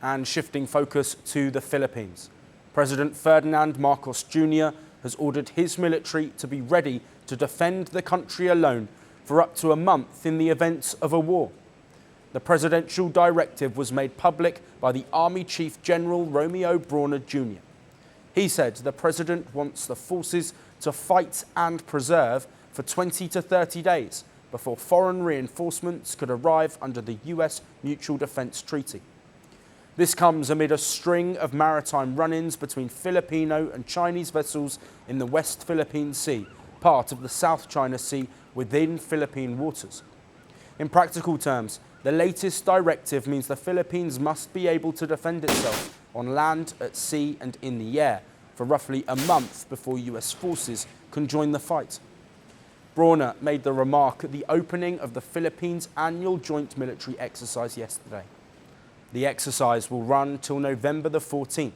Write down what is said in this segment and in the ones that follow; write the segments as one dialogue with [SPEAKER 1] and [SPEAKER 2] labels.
[SPEAKER 1] And shifting focus to the Philippines. President Ferdinand Marcos Jr. has ordered his military to be ready to defend the country alone for up to a month in the event of a war. The presidential directive was made public by the Army Chief General Romeo Brawner Jr. He said the president wants the forces to fight and preserve for 20 to 30 days before foreign reinforcements could arrive under the US Mutual Defense Treaty. This comes amid a string of maritime run-ins between Filipino and Chinese vessels in the West Philippine Sea, part of the South China Sea within Philippine waters. In practical terms, the latest directive means the Philippines must be able to defend itself on land, at sea and in the air for roughly a month before US forces can join the fight. Brawner made the remark at the opening of the Philippines' annual joint military exercise yesterday. The exercise will run till November the 14th.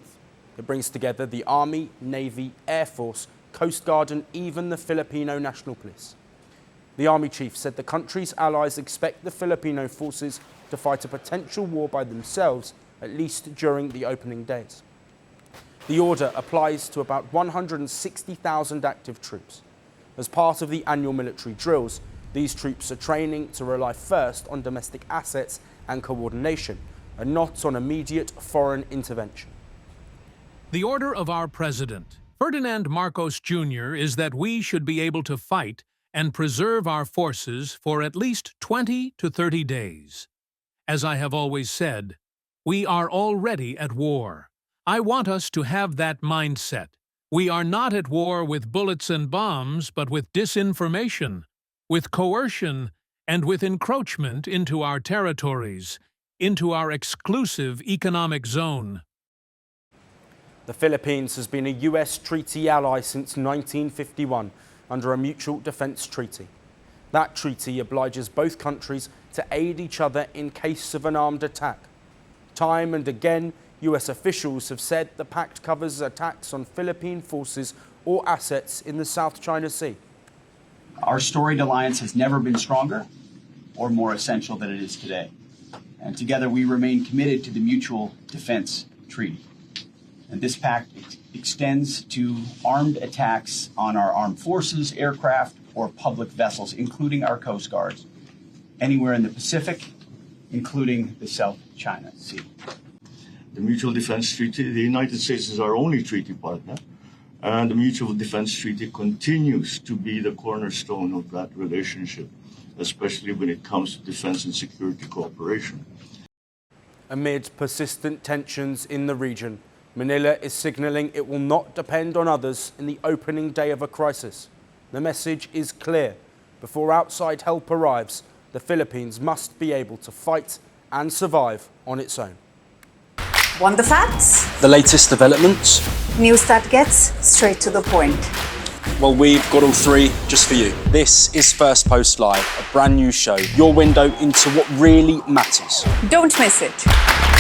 [SPEAKER 1] It brings together the Army, Navy, Air Force, Coast Guard and even the Filipino National Police. The Army Chief said the country's allies expect the Filipino forces to fight a potential war by themselves, at least during the opening days. The order applies to about 160,000 active troops. As part of the annual military drills, these troops are training to rely first on domestic assets and coordination, and not on immediate foreign intervention.
[SPEAKER 2] The order of our President, Ferdinand Marcos Jr., is that we should be able to fight and preserve our forces for at least 20 to 30 days. As I have always said, we are already at war. I want us to have that mindset. We are not at war with bullets and bombs, but with disinformation, with coercion, and with encroachment into our territories, into our exclusive economic zone.
[SPEAKER 1] The Philippines has been a US treaty ally since 1951 under a mutual defense treaty. That treaty obliges both countries to aid each other in case of an armed attack. Time and again, US officials have said the pact covers attacks on Philippine forces or assets in the South China Sea.
[SPEAKER 3] Our storied alliance has never been stronger or more essential than it is today. And together we remain committed to the Mutual Defense Treaty. And this pact extends to armed attacks on our armed forces, aircraft, or public vessels, including our Coast Guards, anywhere in the Pacific, including the South China Sea.
[SPEAKER 4] The Mutual Defense Treaty, the United States is our only treaty partner, and the Mutual Defense Treaty continues to be the cornerstone of that relationship, especially when it comes to defense and security cooperation.
[SPEAKER 1] Amid persistent tensions in the region, Manila is signalling it will not depend on others in the opening day of a crisis. The message is clear. Before outside help arrives, the Philippines must be able to fight and survive on its own.
[SPEAKER 5] Want the facts?
[SPEAKER 1] The latest developments?
[SPEAKER 5] News that gets straight to the point.
[SPEAKER 1] Well, we've got all three just for you. This is Firstpost Live, a brand new show, your window into what really matters.
[SPEAKER 5] Don't miss it.